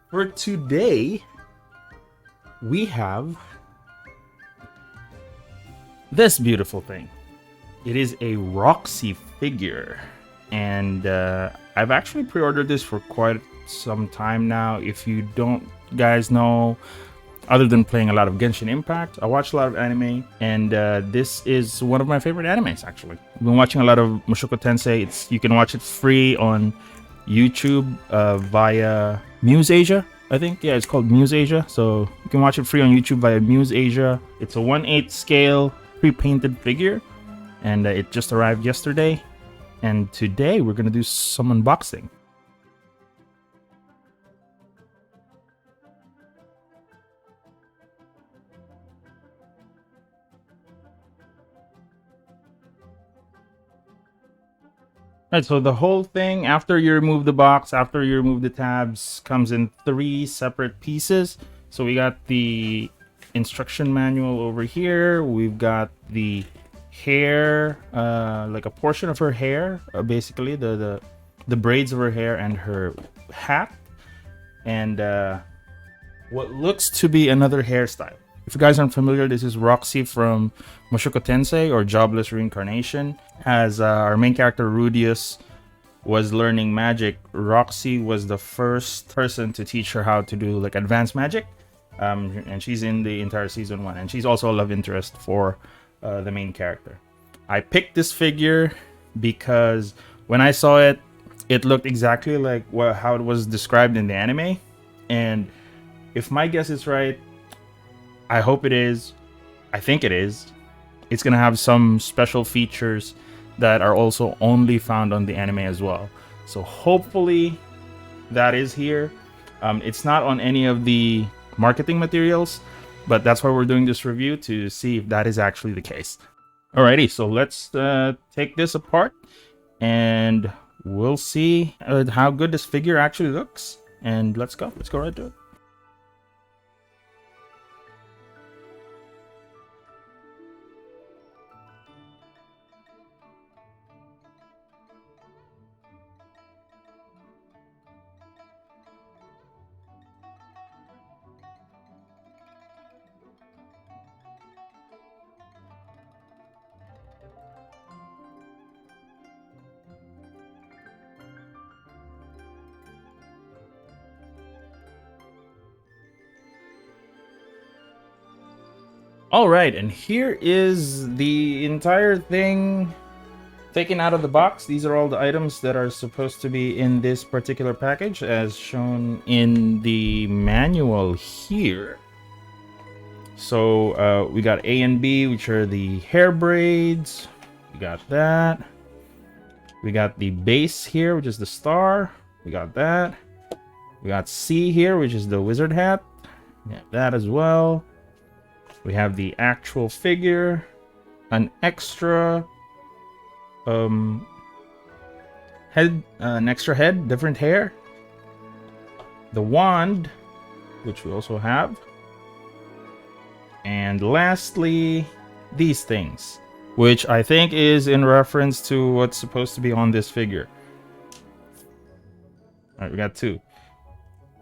For today, we have this beautiful thing. It is a Roxy figure, and I've actually pre-ordered this for quite some time now. If you don't guys know, other than playing a lot of Genshin Impact, I watch a lot of anime, and this is one of my favorite animes actually. I've been watching a lot of Mushoku Tensei. You can watch it free on YouTube via Muse Asia, I think. Yeah, it's called Muse Asia. So you can watch it free on YouTube via Muse Asia. It's a 1/8 scale pre-painted figure, and it just arrived yesterday. And today we're gonna do some unboxing. Right, so the whole thing, after you remove the box, after you remove the tabs, comes in 3 separate pieces. So we got the instruction manual over here. We've got the hair, like a portion of her hair, basically the braids of her hair and her hat, and what looks to be another hairstyle. If you guys aren't familiar, this is Roxy from Mushoku Tensei, or Jobless Reincarnation. As our main character Rudius was learning magic, Roxy was the first person to teach her how to do like advanced magic, and she's in the entire season 1, and she's also a love interest for the main character. I picked this figure because when I saw it, it looked exactly like how it was described in the anime, and if my guess is right, I hope it is. I think it is. It's gonna have some special features that are also only found on the anime as well. So hopefully that is here. It's not on any of the marketing materials, but that's why we're doing this review, to see if that is actually the case. Alrighty, so let's take this apart and we'll see how good this figure actually looks. And let's go right to it. All right, and here is the entire thing taken out of the box. These are all the items that are supposed to be in this particular package, as shown in the manual here. So we got A and B, which are the hair braids. We got that. We got the base here, which is the star. We got that. We got C here, which is the wizard hat. We have that as well. We have the actual figure, an extra head, an extra head, different hair, the wand, which we also have, and lastly, these things, which I think is in reference to what's supposed to be on this figure. All right, we got 2.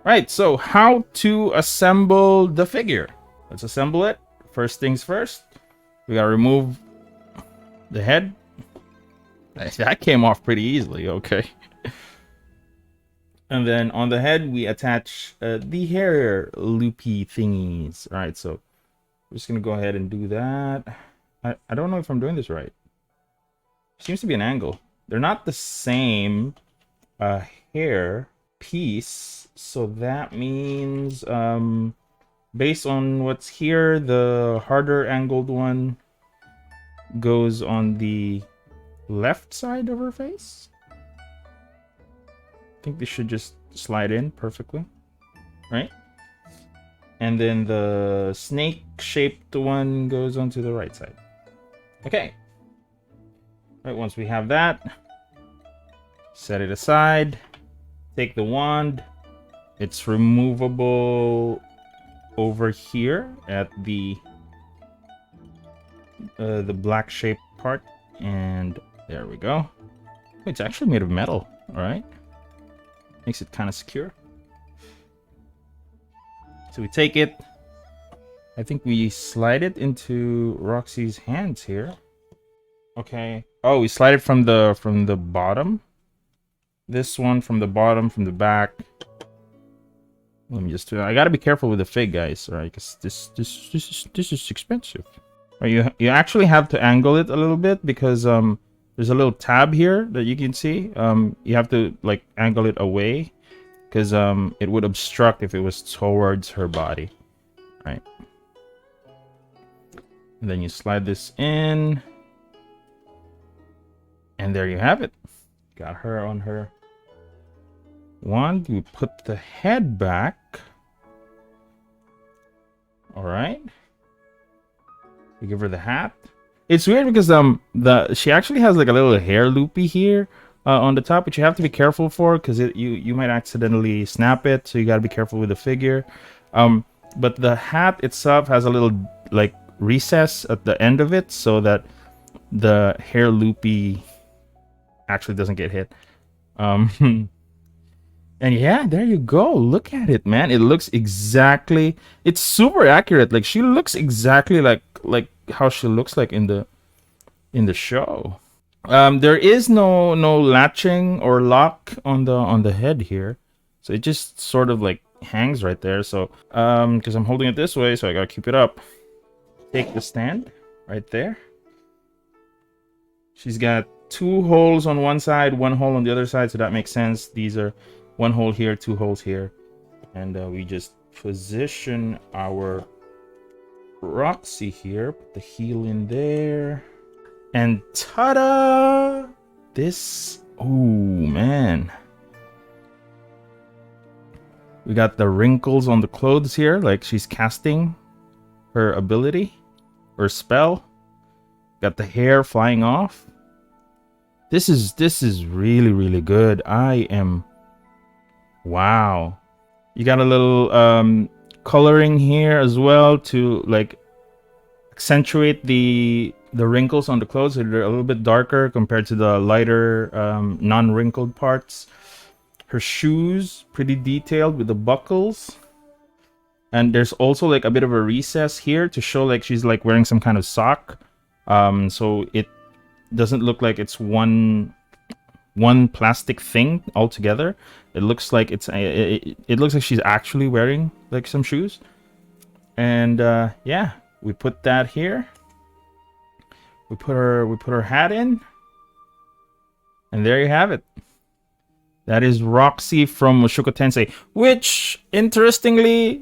Right, so how to assemble the figure? Let's assemble it. First things first, we gotta remove the head. That came off pretty easily, okay. And then on the head, we attach the hair loopy thingies. All right, so we're just gonna go ahead and do that. I don't know if I'm doing this right. Seems to be an angle. They're not the same hair piece, so that means based on what's here, the harder angled one goes on the left side of her face. I think this should just slide in perfectly, right? And then the snake-shaped one goes onto the right side. Okay. Right, once we have that, set it aside. Take the wand. It's removable over here at the black shaped part, and there we go. It's actually made of metal. All right, makes it kind of secure. So we take it. I think we slide it into Roxy's hands here. Okay. Oh, we slide it from the bottom. This one from the bottom, from the back. Let me just do that. I gotta be careful with the fig, guys, right? Because this is expensive. Right, you actually have to angle it a little bit because there's a little tab here that you can see. You have to like angle it away because it would obstruct if it was towards her body, right? And then you slide this in, and there you have it. Got her on her wand. We put the head back. All right. We give her the hat. It's weird because she actually has like a little hair loopy here on the top, which you have to be careful for because you might accidentally snap it. So you got to be careful with the figure. But the hat itself has a little like recess at the end of it so that the hair loopy actually doesn't get hit. And yeah, there you go. Look at it, man. It looks exactly. It's super accurate. Like she looks exactly like how she looks like in the show. There is no latching or lock on the head here, so it just sort of like hangs right there. So because I'm holding it this way, so I gotta keep it up. Take the stand right there. She's got 2 holes on one side, 1 hole on the other side, so that makes sense. These are 1 hole here, 2 holes here, and we just position our Roxy here. Put the heel in there, and ta-da! This, oh man, we got the wrinkles on the clothes here, like she's casting her ability or spell. Got the hair flying off. This is really good. Wow. You got a little coloring here as well to like accentuate the wrinkles on the clothes. So they're a little bit darker compared to the lighter non-wrinkled parts. Her shoes, pretty detailed with the buckles. And there's also like a bit of a recess here to show like she's like wearing some kind of sock. So it doesn't look like it's one plastic thing altogether. It looks like it looks like she's actually wearing like some shoes. And yeah, we put that here. We put her hat in, and there you have it. That is Roxy from Mushoku Tensei, which, interestingly,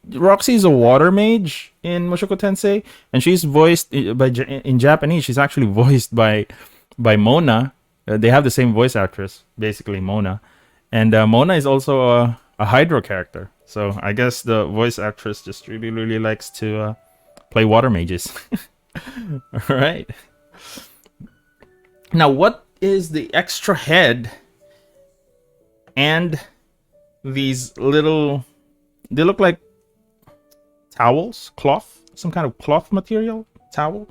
Roxy is a water mage in Mushoku Tensei, and she's voiced in Japanese. She's actually voiced by Mona. They have the same voice actress, basically Mona, and Mona is also a Hydro character. So I guess the voice actress just really likes to play water mages. All right. Now, what is the extra head? And these little, they look like towels, cloth, some kind of cloth material, towel.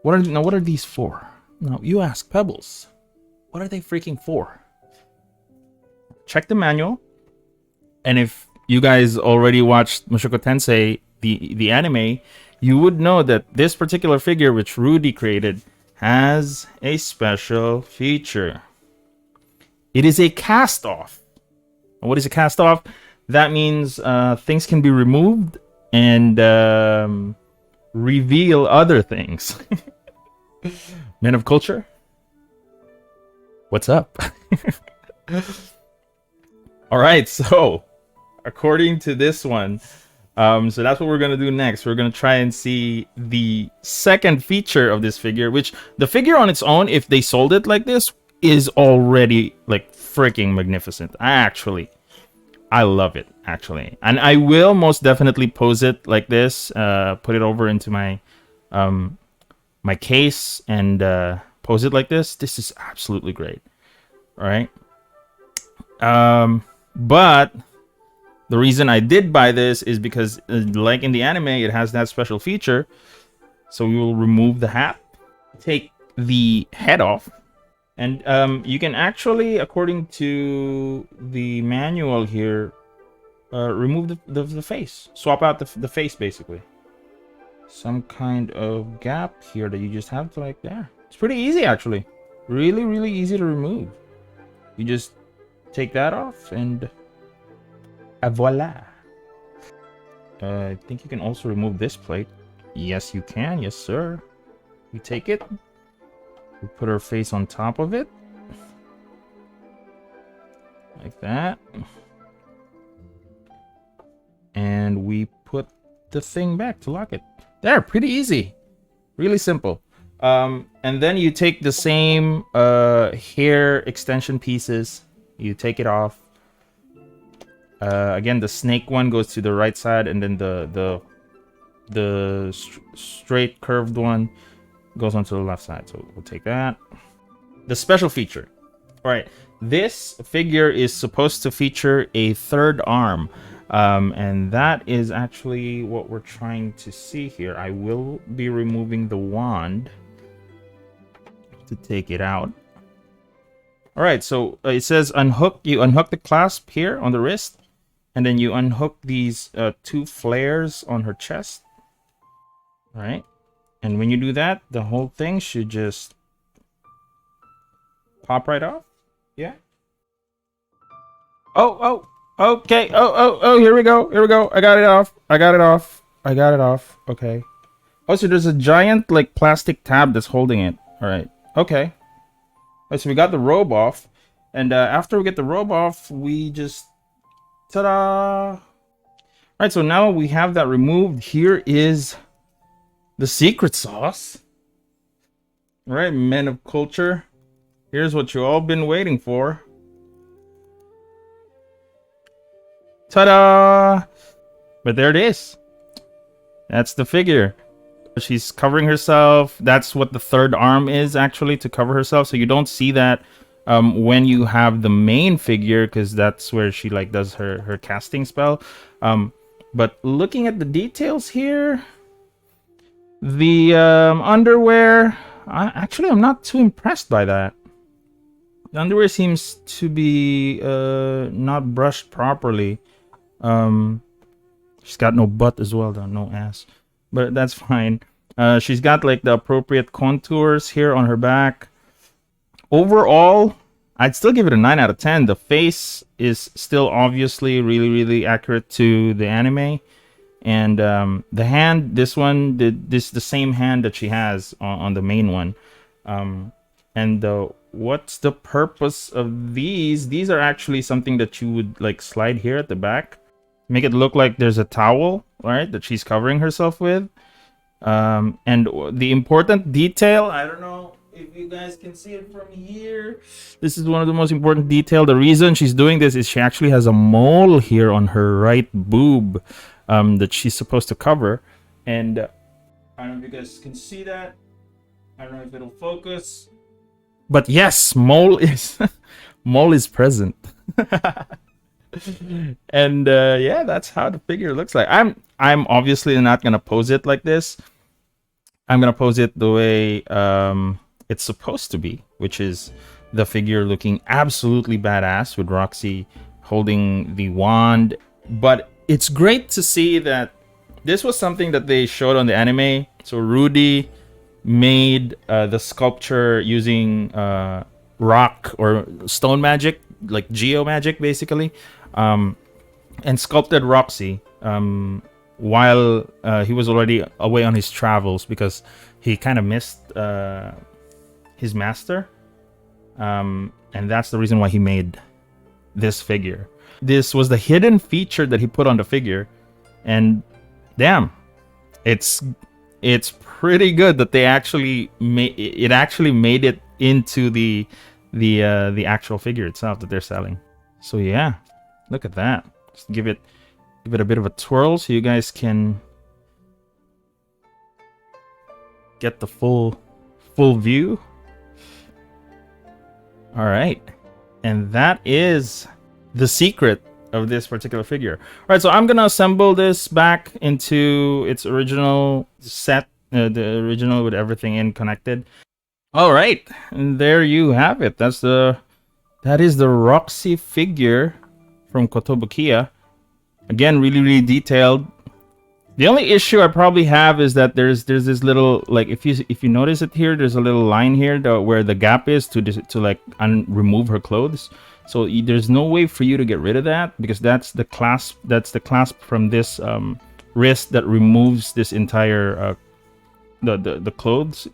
What are these for? Now you ask, Pebbles, what are they freaking for? Check the manual, and if you guys already watched Mushoku Tensei, the anime, you would know that this particular figure, which Rudy created, has a special feature. It is a cast-off. What is a cast-off? That means things can be removed and reveal other things. Men of culture? What's up? All right, so according to this one, so that's what we're going to do next. We're going to try and see the second feature of this figure, which the figure on its own, if they sold it like this, is already like freaking magnificent. I love it, actually, and I will most definitely pose it like this, put it over into my my case and pose it like this. This is absolutely great. All right, but the reason I did buy this is because like in the anime, it has that special feature. So we will remove the hat, take the head off. And you can actually, according to the manual here, remove the face. Swap out the face, basically. Some kind of gap here that you just have to, like, there. It's pretty easy, actually. Really, really easy to remove. You just take that off and voila. I think you can also remove this plate. Yes, you can. Yes, sir. We take it. We put our face on top of it. Like that. And we put the thing back to lock it. There, pretty easy. Really simple. And then you take the same hair extension pieces. You take it off. Again, the snake one goes to the right side, and then the straight curved one goes onto the left side. So we'll take that. The special feature. All right, this figure is supposed to feature a third arm, and that is actually what we're trying to see here. I will be removing the wand to take it out. All right, so it says unhook. You unhook the clasp here on the wrist, and then you unhook these two flares on her chest. All right, and when you do that, the whole thing should just pop right off. Yeah. Oh, okay. Oh, here we go. Here we go. I got it off. I got it off. I got it off. Okay. Oh, so there's a giant, like, plastic tab that's holding it. All right. Okay. All right, so we got the robe off. And after we get the robe off, we just... Ta-da! All right, so now we have that removed. Here is the secret sauce. All right, men of culture. Here's what you all been waiting for. Ta-da! But there it is. That's the figure. She's covering herself. That's what the third arm is, actually, to cover herself. So you don't see that when you have the main figure, because that's where she, like, does her casting spell. But looking at the details here, the underwear, I'm not too impressed by that. The underwear seems to be not brushed properly. She's got no butt as well, though, no ass. But that's fine. She's got, like, the appropriate contours here on her back. Overall, I'd still give it a 9 out of 10. The face is still obviously really, really accurate to the anime. And the hand, this one, the same hand that she has on the main one. And what's the purpose of these? These are actually something that you would, like, slide here at the back. Make it look like there's a towel, right, that she's covering herself with. And the important detail, I don't know if you guys can see it from here. This is one of the most important detail. The reason she's doing this is she actually has a mole here on her right boob that she's supposed to cover. And I don't know if you guys can see that. I don't know if it'll focus. But yes, mole is present. And yeah, that's how the figure looks like. I'm obviously not gonna pose it like this. I'm gonna pose it the way it's supposed to be, which is the figure looking absolutely badass with Roxy holding the wand. But it's great to see that this was something that they showed on the anime. So Rudy made the sculpture using rock or stone magic, like geo magic, basically, and sculpted Roxy while he was already away on his travels because he kind of missed his master, and that's the reason why he made this figure. This was the hidden feature that he put on the figure, and damn, it's pretty good that they actually made it into the actual figure itself that they're selling. So yeah, look at that. Just give it a bit of a twirl so you guys can get the full view. All right, and that is the secret of this particular figure. All right, so I'm gonna assemble this back into its original set, the original with everything in connected. All right, and there you have it. That is the Roxy figure from Kotobukiya. Again, really, really detailed. The only issue I probably have is that there's this little, like, if you notice it here, there's a little line here where the gap is to like remove her clothes. So there's no way for you to get rid of that, because that's the clasp from this wrist that removes this entire the clothes,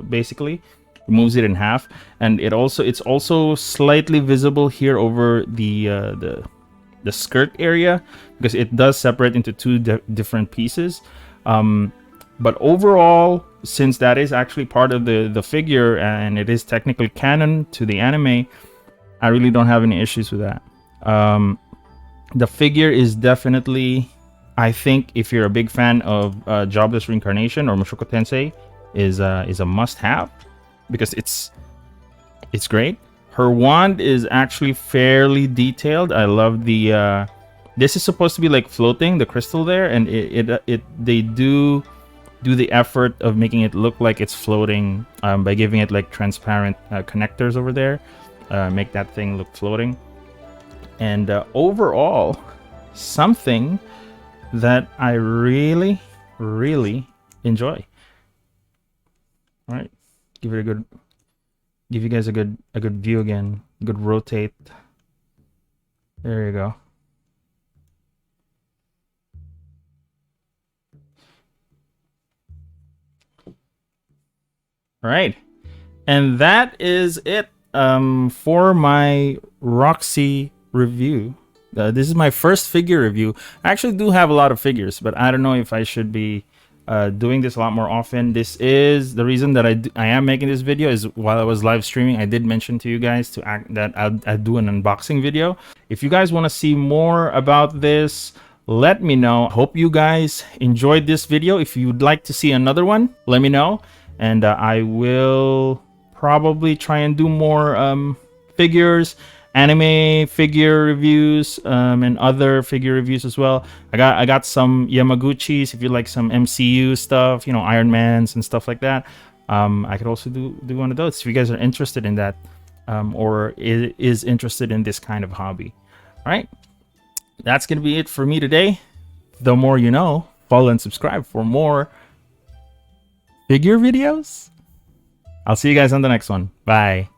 basically removes it in half. And it's also slightly visible here over the skirt area, because it does separate into two different pieces. But overall, since that is actually part of the figure and it is technically canon to the anime, I really don't have any issues with that. The figure is definitely, I think, if you're a big fan of Jobless Reincarnation or Mushoku Tensei, is a must-have, because it's great. Her wand is actually fairly detailed. I love the this is supposed to be like floating, the crystal there, and they do the effort of making it look like it's floating by giving it like transparent connectors over there, make that thing look floating. And overall, something that I really, really enjoy. All right, give you guys a good view again. Good rotate. There you go. All right, and that is it for my Roxy review. This is my first figure review. I actually do have a lot of figures, but I don't know if I should be doing this a lot more often. This is the reason that I am making this video, is while I was live streaming, I did mention to you guys that I'd do an unboxing video. If you guys want to see more about this, let me know. Hope you guys enjoyed this video. If you'd like to see another one, let me know, and I will probably try and do more figures, anime figure reviews, and other figure reviews as well. I got some Yamaguchis if you like some MCU stuff, you know, Iron Mans and stuff like that. I could also do one of those if you guys are interested in that, or is interested in this kind of hobby. All right, that's gonna be it for me today. The more you know. Follow and subscribe for more figure videos. I'll see you guys on the next one. Bye.